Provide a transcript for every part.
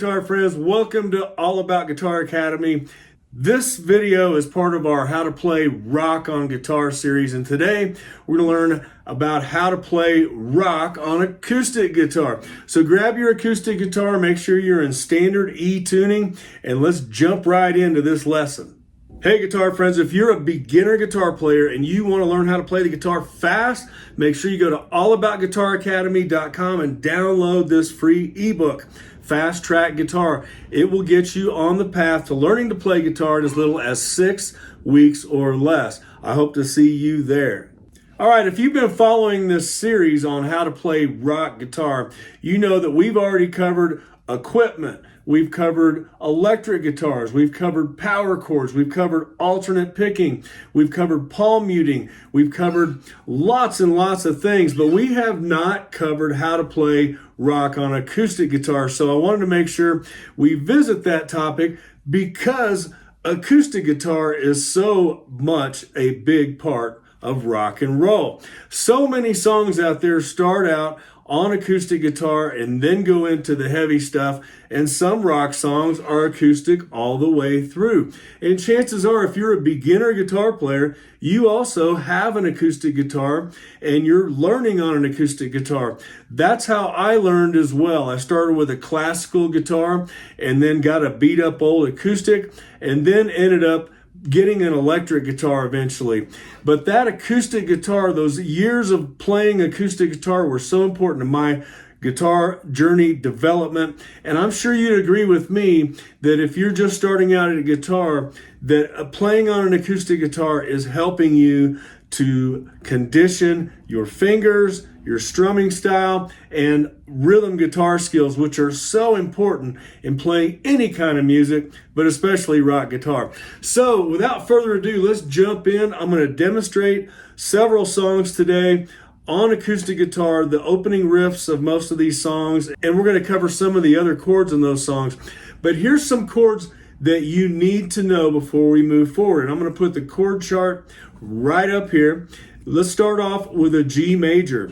guitar friends, welcome to All About Guitar Academy. This video is part of our How to Play Rock on Guitar series, and today we're going to learn about how to play rock on acoustic guitar. So grab your acoustic guitar, make sure you're in standard E tuning, and let's jump right into this lesson. Hey guitar friends, if you're a beginner guitar player and you want to learn how to play the guitar fast, make sure you go to allaboutguitaracademy.com and download this free ebook, Fast Track Guitar. It will get you on the path to learning to play guitar in as little as 6 weeks or less. I hope to see you there. All right, if you've been following this series on how to play rock guitar, you know that we've already covered equipment. We've covered electric guitars, we've covered power chords, we've covered alternate picking, we've covered palm muting, we've covered lots and lots of things, but we have not covered how to play rock on acoustic guitar. So I wanted to make sure we visit that topic because acoustic guitar is so much a big part of rock and roll. So many songs out there start out on acoustic guitar and then go into the heavy stuff, and some rock songs are acoustic all the way through. And chances are, if you're a beginner guitar player, you also have an acoustic guitar and you're learning on an acoustic guitar. That's how I learned as well. I started with a classical guitar and then got a beat up old acoustic and then ended up getting an electric guitar eventually. But that acoustic guitar, those years of playing acoustic guitar were so important to my guitar journey development. And I'm sure you'd agree with me that if you're just starting out at a guitar, that playing on an acoustic guitar is helping you to condition your fingers, your strumming style, and rhythm guitar skills, which are so important in playing any kind of music, but especially rock guitar. So without further ado, let's jump in. I'm going to demonstrate several songs today on acoustic guitar, the opening riffs of most of these songs, and we're going to cover some of the other chords in those songs. But here's some chords that you need to know before we move forward. And I'm going to put the chord chart right up here. Let's start off with a G major.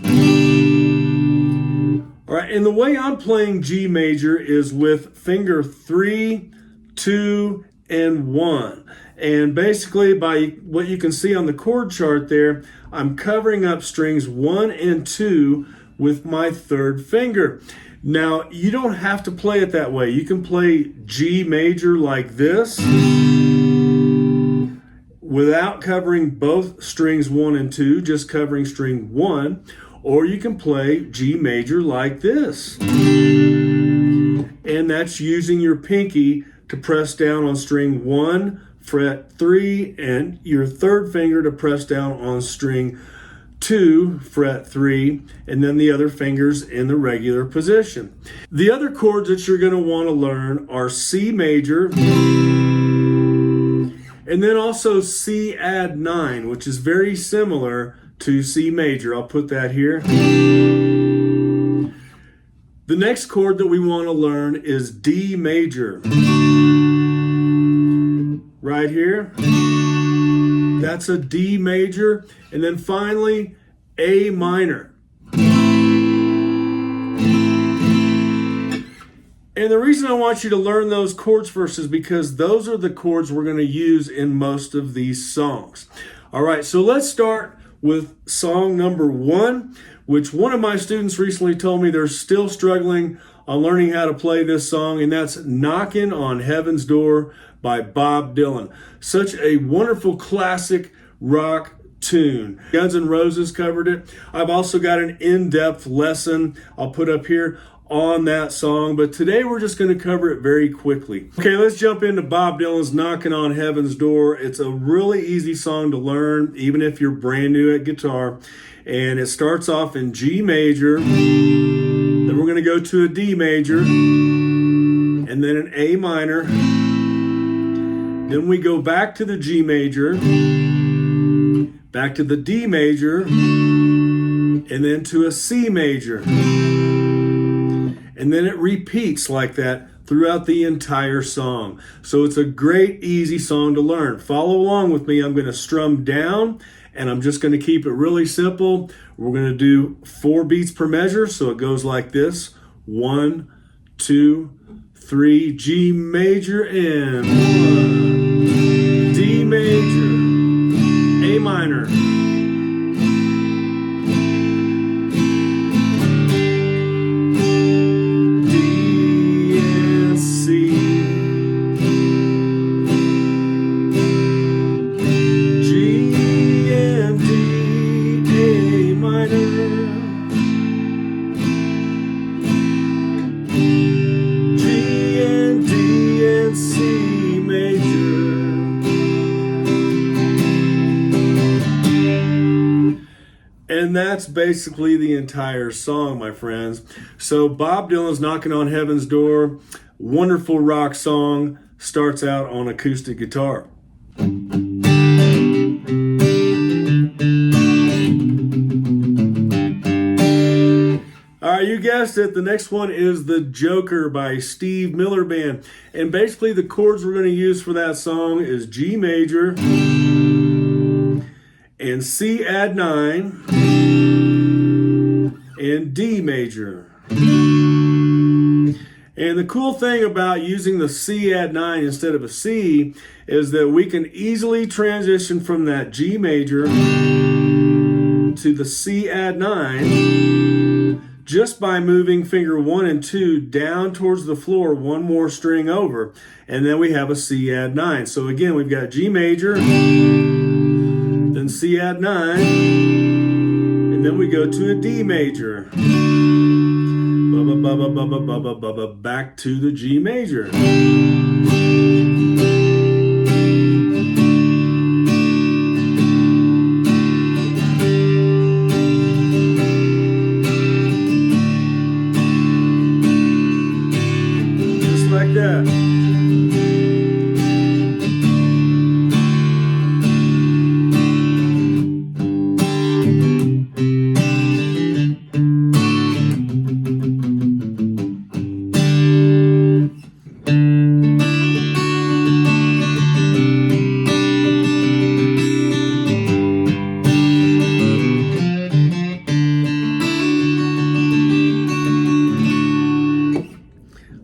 All right, and the way I'm playing G major is with finger 3, 2, and 1. And basically, by what you can see on the chord chart there, I'm covering up strings 1 and 2 with my third finger. Now, you don't have to play it that way. You can play G major like this without covering both strings 1 and 2, just covering string 1, or you can play G major like this. And that's using your pinky to press down on string 1, fret 3, and your third finger to press down on string 2, fret 3, and then the other fingers in the regular position. The other chords that you're going to want to learn are C major, and then also C add 9, which is very similar to C major. I'll put that here. The next chord that we want to learn is D major. Right here. That's a D major. And then finally, A minor. And the reason I want you to learn those chords first is because those are the chords we're going to use in most of these songs. All right, so let's start with song number 1, which one of my students recently told me they're still struggling on learning how to play this song, and that's Knockin' on Heaven's Door by Bob Dylan. Such a wonderful classic rock tune. Guns N' Roses covered it. I've also got an in-depth lesson I'll put up here on that song, but today we're just going to cover it very quickly. Okay, let's jump into Bob Dylan's Knockin' on Heaven's Door. It's a really easy song to learn, even if you're brand new at guitar. And it starts off in G major, then we're going to go to a D major, and then an A minor. Then we go back to the G major, back to the D major, and then to a C major. And then it repeats like that throughout the entire song. So it's a great, easy song to learn. Follow along with me. I'm going to strum down, and I'm just going to keep it really simple. We're going to do 4 beats per measure, so it goes like this. 1, 2, 3, G major, and 1, D major, A minor, D and C, G and D, A minor, C major. And that's basically the entire song, my friends. So Bob Dylan's Knocking on Heaven's Door, wonderful rock song, starts out on acoustic guitar. All right, you guessed it. The next one is The Joker by Steve Miller Band. And basically the chords we're going to use for that song is G major and C add 9 and D major. And the cool thing about using the C add 9 instead of a C is that we can easily transition from that G major to the C add 9 just by moving finger 1 and 2 down towards the floor, one more string over, and then we have a C add 9. So again, we've got G major, then C add 9, and then we go to a D major. Back to the G major. Like that.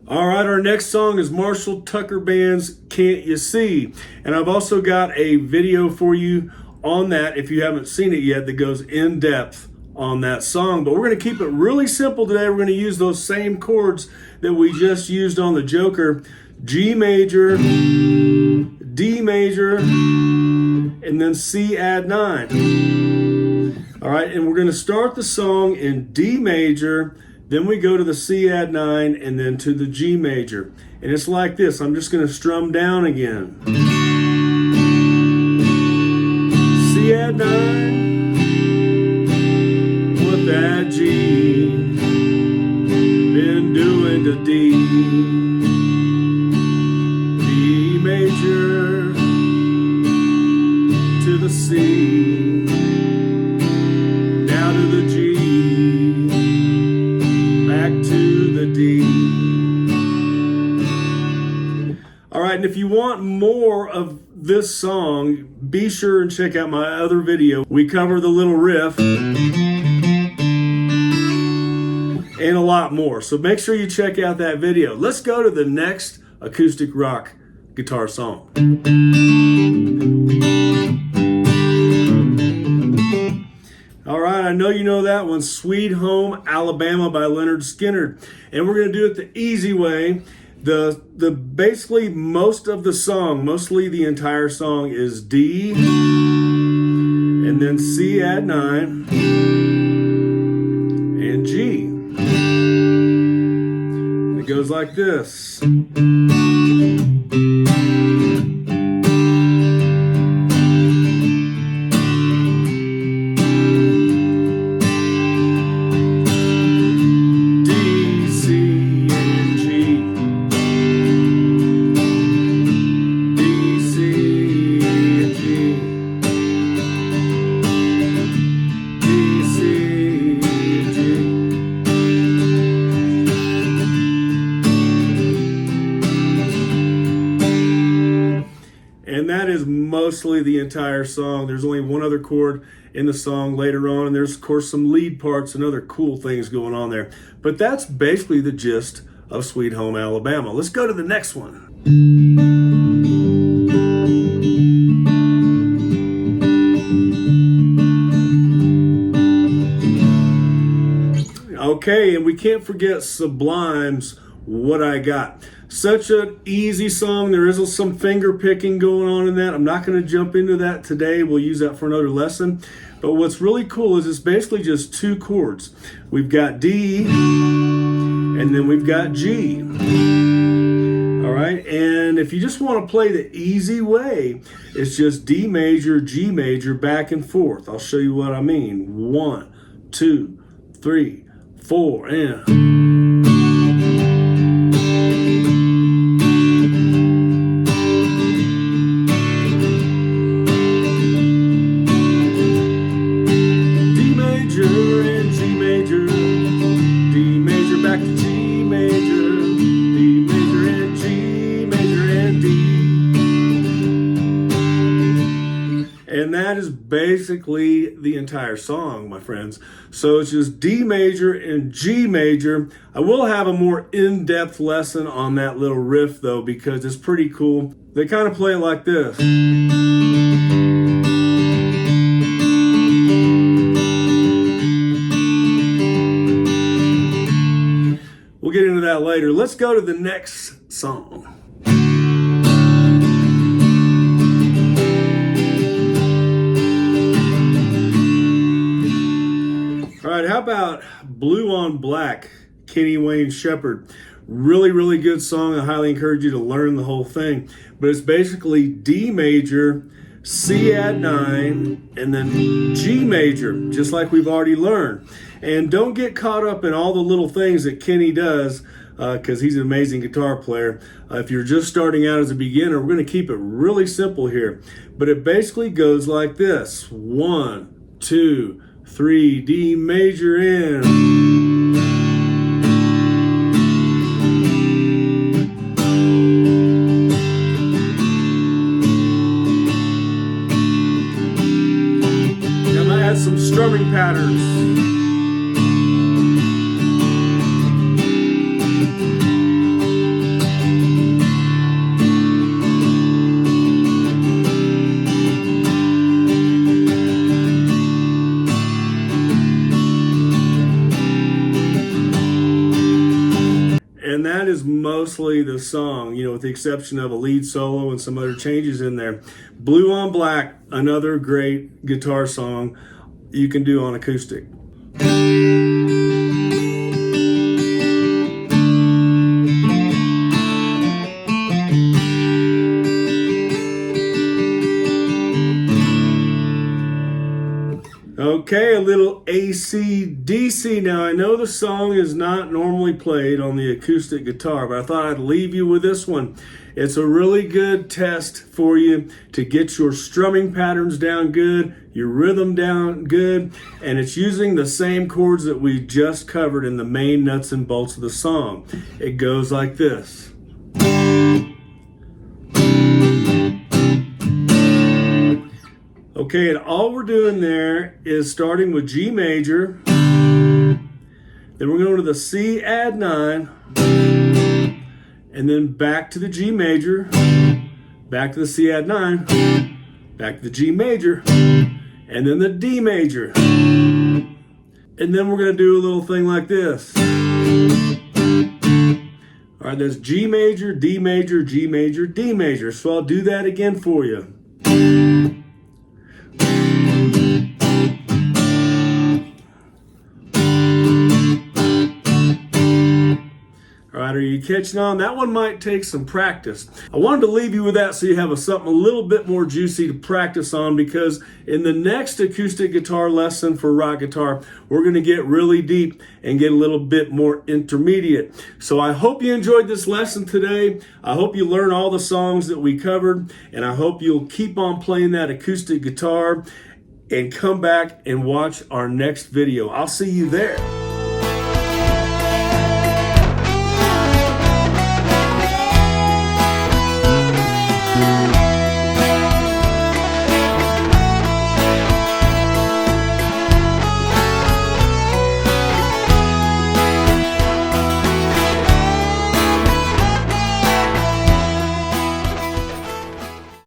All right, our next song is Marshall Tucker Band's Can't You See? And I've also got a video for you on that if you haven't seen it yet that goes in depth on that song. But we're going to keep it really simple today. We're going to use those same chords that we just used on the Joker. G major, D major, and then C add 9. All right, and we're going to start the song in D major, then we go to the C add 9, and then to the G major. And it's like this. I'm just going to strum down again. C add 9 with that G, then doing the D, D major to the C, now to the G, back to the D. All right, and if you want more of this song, be sure and check out my other video. We cover the little riff and a lot more. So make sure you check out that video. Let's go to the next acoustic rock guitar song. All right, I know you know that one, Sweet Home Alabama by Leonard Skinner. And we're going to do it the easy way. The basically most of the song, mostly the entire song, is D and then C add 9 and G. It goes like this. And that is mostly the entire song. There's only one other chord in the song later on, and there's, of course, some lead parts and other cool things going on there. But that's basically the gist of Sweet Home Alabama. Let's go to the next one. Okay, and we can't forget Sublime's What I Got. Such an easy song. There is some finger picking going on in that. I'm not going to jump into that today. We'll use that for another lesson. But what's really cool is it's basically just two chords. We've got D, and then we've got G. All right, and if you just want to play the easy way, it's just D major, G major, back and forth. I'll show you what I mean. 1, 2, 3, 4, and... And that is basically the entire song, my friends. So it's just D major and G major. I will have a more in-depth lesson on that little riff though, because it's pretty cool. They kind of play it like this. We'll get into that later. Let's go to the next song. All right, how about Blue on Black, Kenny Wayne Shepherd? Really, really good song. I highly encourage you to learn the whole thing. But it's basically D major, C add 9, and then G major, just like we've already learned. And don't get caught up in all the little things that Kenny does, because he's an amazing guitar player. If you're just starting out as a beginner, we're going to keep it really simple here. But it basically goes like this. 1, 2, 3, D major in. Now I might add some strumming patterns. And that is mostly the song, with the exception of a lead solo and some other changes in there. Blue on Black, another great guitar song you can do on acoustic. Okay, a little AC/DC. Now, I know the song is not normally played on the acoustic guitar, but I thought I'd leave you with this one. It's a really good test for you to get your strumming patterns down good, your rhythm down good, and it's using the same chords that we just covered in the main nuts and bolts of the song. It goes like this. Okay, and all we're doing there is starting with G major, then we're going to the C add 9, and then back to the G major, back to the C add 9, back to the G major, and then the D major. And then we're going to do a little thing like this. All right, that's G major, D major, G major, D major. So I'll do that again for you. Are you catching on? That one might take some practice. I wanted to leave you with that so you have something a little bit more juicy to practice on, because in the next acoustic guitar lesson for rock guitar, we're going to get really deep and get a little bit more intermediate. So I hope you enjoyed this lesson today. I hope you learn all the songs that we covered, and I hope you'll keep on playing that acoustic guitar and come back and watch our next video. I'll see you there.